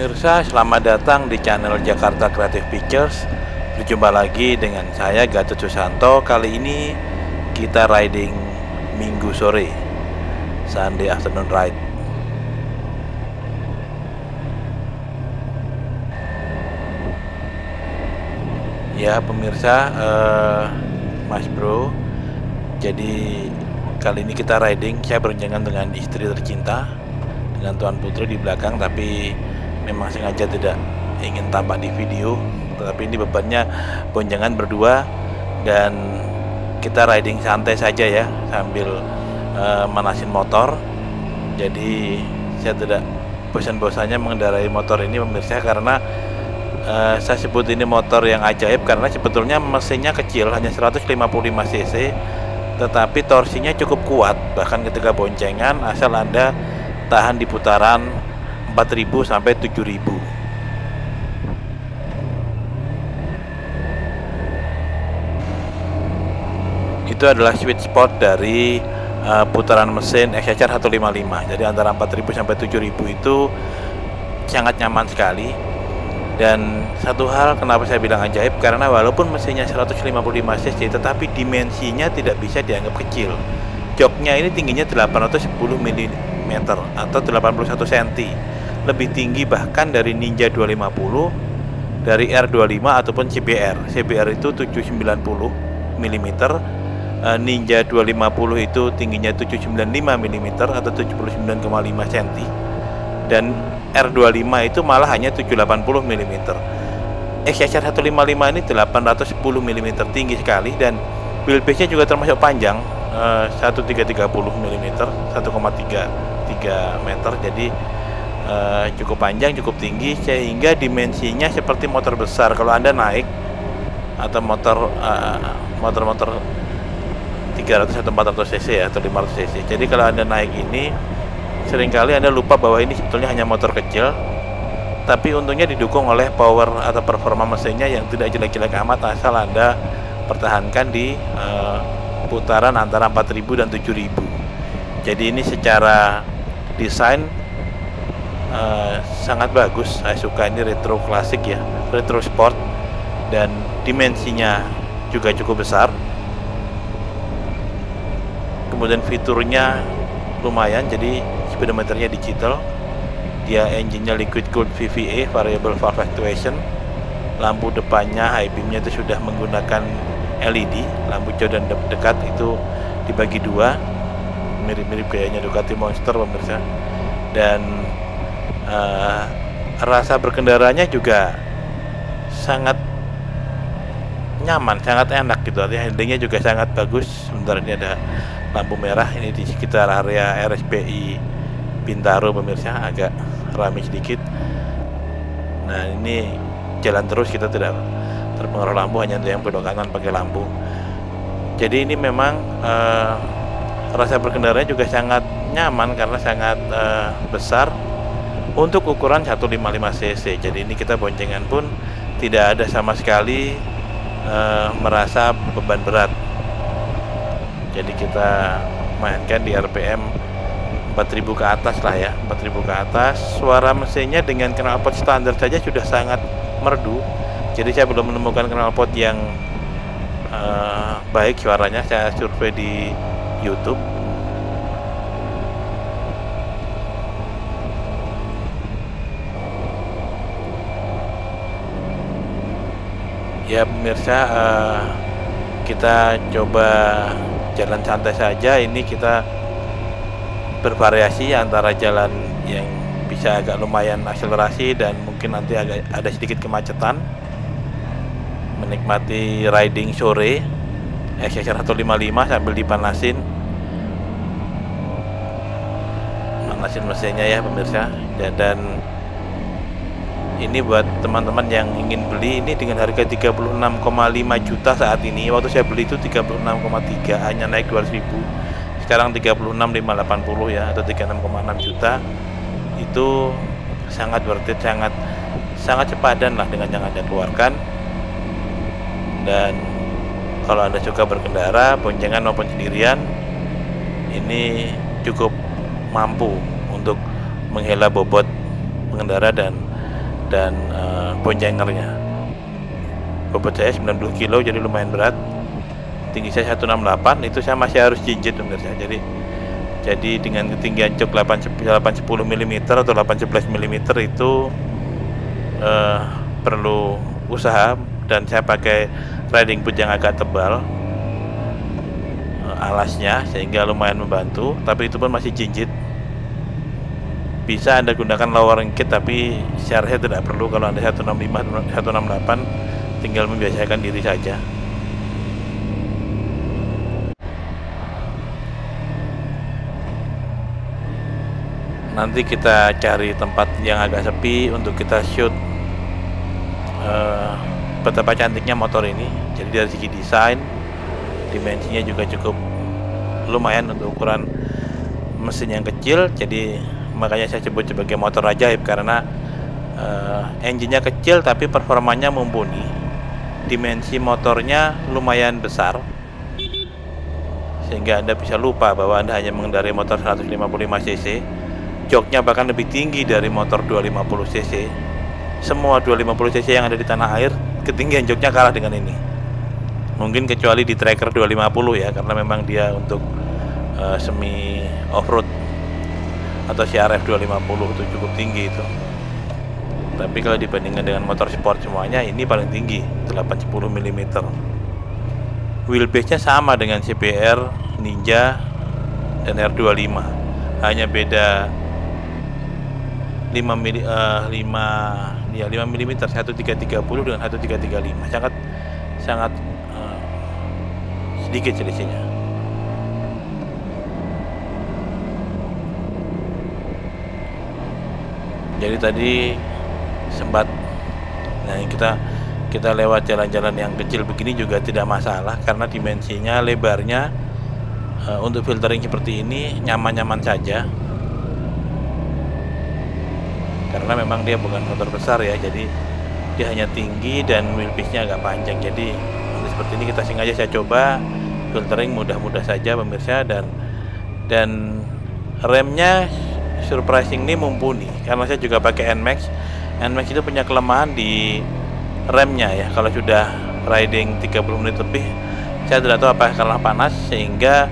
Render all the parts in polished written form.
pemirsa, selamat datang di channel Jakarta Creative Pictures. Berjumpa lagi dengan saya Gatot Susanto. Kali ini kita riding Minggu sore, Sunday afternoon ride. Ya pemirsa, Mas Bro, jadi kali ini kita riding. Saya berencangan dengan istri tercinta, dengan Tuan Putri di belakang, tapi memang sengaja tidak ingin tampak di video. Tetapi ini bebannya boncengan berdua, dan kita riding santai saja ya, sambil manasin motor. Jadi saya tidak bosan-bosannya mengendarai motor ini pemirsa, karena saya sebut ini motor yang ajaib karena sebetulnya mesinnya kecil, hanya 155 cc, tetapi torsinya cukup kuat. Bahkan ketika boncengan, asal Anda tahan di putaran 4000 sampai 7000. Itu adalah sweet spot dari putaran mesin XHR 155. Jadi antara 4000 sampai 7000 itu sangat nyaman sekali. Dan satu hal kenapa saya bilang ajaib, karena walaupun mesinnya 155 cc, tetapi dimensinya tidak bisa dianggap kecil. Joknya ini tingginya 810 mm atau 81 cm, lebih tinggi bahkan dari Ninja 250, dari R25 ataupun CBR. CBR itu 790 mm, Ninja 250 itu tingginya 795 mm atau 79,5 cm, dan R25 itu malah hanya 780 mm. XHR 155 ini 810 mm, tinggi sekali, dan wheelbase-nya juga termasuk panjang, 1330 mm, 1,33 meter. Jadi cukup panjang, cukup tinggi, sehingga dimensinya seperti motor besar kalau Anda naik, atau motor 300 atau 400 cc ya, atau 500 cc. Jadi kalau Anda naik ini, seringkali Anda lupa bahwa ini sebetulnya hanya motor kecil, tapi untungnya didukung oleh power atau performa mesinnya yang tidak jelek-jelek amat, asal Anda pertahankan di putaran antara 4000 dan 7000. Jadi ini secara desain sangat bagus. Saya suka, ini retro klasik ya, retro sport, dan dimensinya juga cukup besar. Kemudian fiturnya lumayan, jadi speedometernya digital, dia engine-nya liquid cooled VVA, variable valve actuation. Lampu depannya high beam-nya itu sudah menggunakan LED, lampu jauh dan dekat itu dibagi dua, mirip-mirip gayanya Ducati Monster pemirsa. Dan rasa berkendaranya juga sangat nyaman, sangat enak gitu, artinya handlingnya juga sangat bagus. Sebentar, ini ada lampu merah, ini di sekitar area RSPI Bintaro pemirsa, agak ramai sedikit. Nah ini jalan terus, kita tidak terpengaruh lampu, hanya yang belok kanan pakai lampu. Jadi ini memang rasa berkendaranya juga sangat nyaman karena sangat besar untuk ukuran 155 cc. Jadi ini kita boncengan pun tidak ada sama sekali merasa beban berat. Jadi kita mainkan di RPM 4000 ke atas lah ya, 4000 ke atas. Suara mesinnya dengan knalpot standar saja sudah sangat merdu. Jadi saya belum menemukan knalpot yang baik suaranya. Saya survei di YouTube. Ya pemirsa, kita coba jalan santai saja. Ini kita bervariasi antara jalan yang bisa agak lumayan akselerasi dan mungkin nanti agak ada sedikit kemacetan, menikmati riding sore XHR 155 sambil dipanasin mesinnya ya pemirsa. Dan ini buat teman-teman yang ingin beli, ini dengan harga 36,5 juta saat ini. Waktu saya beli itu 36,3, hanya naik 200.000. Sekarang 36.580 ya, atau 36,6 juta. Itu sangat worth it, sangat sepadan lah dengan yang Anda keluarkan. Dan kalau Anda suka berkendara boncengan maupun sendirian, ini cukup mampu untuk menghela bobot pengendara dan dan boncengernya. Bobot saya 90 kilo, jadi lumayan berat. Tinggi saya 168, itu saya masih harus jinjit pemirsa. Jadi dengan ketinggian jok 810 mm atau 811 mm itu perlu usaha, dan saya pakai riding boot yang agak tebal alasnya sehingga lumayan membantu, tapi itu pun masih jinjit. Bisa Anda gunakan lowering kit, tapi seharusnya tidak perlu. Kalau Anda 165 168 tinggal membiasakan diri saja. Nanti kita cari tempat yang agak sepi untuk kita shoot betapa cantiknya motor ini. Jadi dari segi desain, dimensinya juga cukup lumayan untuk ukuran mesin yang kecil. Jadi makanya saya sebut sebagai motor ajaib, karena engine-nya kecil tapi performanya mumpuni. Dimensi motornya lumayan besar sehingga Anda bisa lupa bahwa Anda hanya mengendarai motor 155 cc. Joknya bahkan lebih tinggi dari motor 250 cc. Semua 250 cc yang ada di tanah air, ketinggian joknya kalah dengan ini. Mungkin kecuali di Tracker 250 ya, karena memang dia untuk semi off-road, atau CRF 250 itu cukup tinggi itu. Tapi kalau dibandingkan dengan motor sport semuanya, ini paling tinggi, 810 mm. Wheelbase-nya sama dengan CBR, Ninja, dan R25. Hanya beda 5 mm, 1330 dengan 1335. Sangat sedikit selisihnya. Jadi tadi sempat, nah kita lewat jalan-jalan yang kecil begini juga tidak masalah, karena dimensinya, lebarnya untuk filtering seperti ini nyaman-nyaman saja, karena memang dia bukan motor besar ya. Jadi dia hanya tinggi dan wheelbase-nya agak panjang. Jadi seperti ini kita sengaja saya coba filtering mudah-mudah saja pemirsa, dan remnya surprisingly mumpuni, karena saya juga pakai NMAX. NMAX itu punya kelemahan di remnya ya. Kalau sudah riding 30 menit lebih, saya tidak tahu apa karena panas sehingga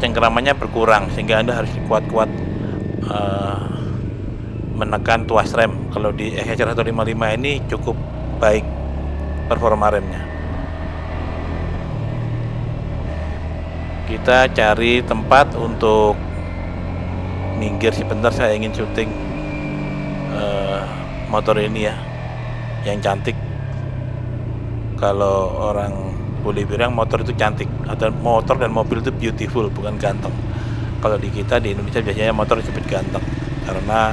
cengkeramannya berkurang, sehingga Anda harus kuat-kuat menekan tuas rem. Kalau di SHR 155 ini cukup baik performa remnya. Kita cari tempat untuk minggir sebentar, saya ingin syuting motor ini ya, yang cantik. Kalau orang boleh bilang motor itu cantik, atau motor dan mobil itu beautiful, bukan ganteng. Kalau di kita di Indonesia biasanya motor disebut ganteng, karena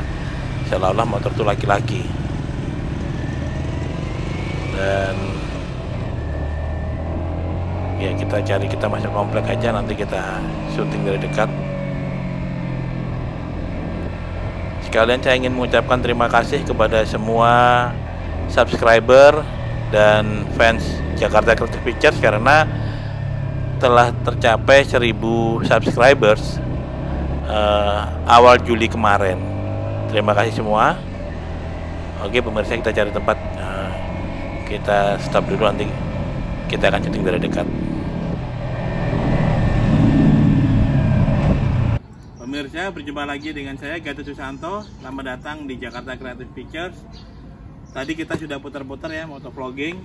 seolah-olah motor itu laki-laki. Dan ya kita cari, kita masuk komplek aja, nanti kita syuting dari dekat. Sekalian saya ingin mengucapkan terima kasih kepada semua subscriber dan fans Jakarta Creative Pictures, karena telah tercapai 1000 subscribers awal Juli kemarin. Terima kasih semua. Oke pemirsa, kita cari tempat, kita stop dulu, nanti kita akan syuting dari dekat. Pemirsa, berjumpa lagi dengan saya Gatot Susanto. Selamat datang di Jakarta Creative Pictures. Tadi kita sudah putar-putar ya, motovlogging,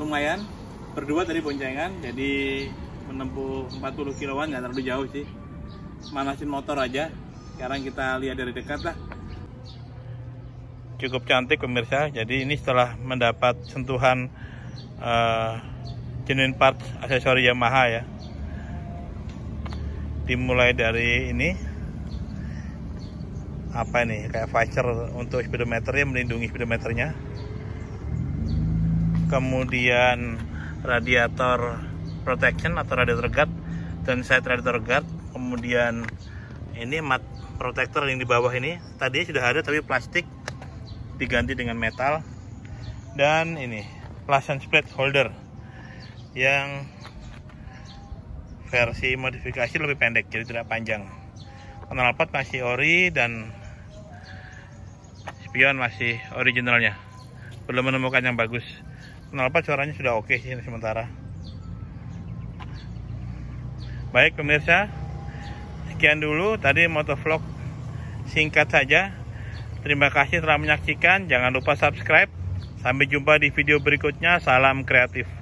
lumayan berdua dari boncengan, jadi menempuh 40 kiloan, nggak terlalu jauh sih. Manasin motor aja. Sekarang kita lihat dari dekat lah. Cukup cantik pemirsa. Jadi ini setelah mendapat sentuhan genuine parts aksesori Yamaha ya. Dimulai dari ini, apa ini, kayak visor untuk speedometernya, melindungi speedometernya. Kemudian radiator protection atau radiator guard dan side radiator guard. Kemudian ini mat protector yang di bawah ini tadinya sudah ada tapi plastik, diganti dengan metal. Dan ini license plate holder yang versi modifikasi lebih pendek, jadi tidak panjang. Knalpot masih ori, dan spion masih originalnya, belum menemukan yang bagus. Knalpot suaranya sudah oke sih sementara. Baik pemirsa, sekian dulu tadi motovlog singkat saja. Terima kasih telah menyaksikan. Jangan lupa subscribe. Sampai jumpa di video berikutnya. Salam kreatif.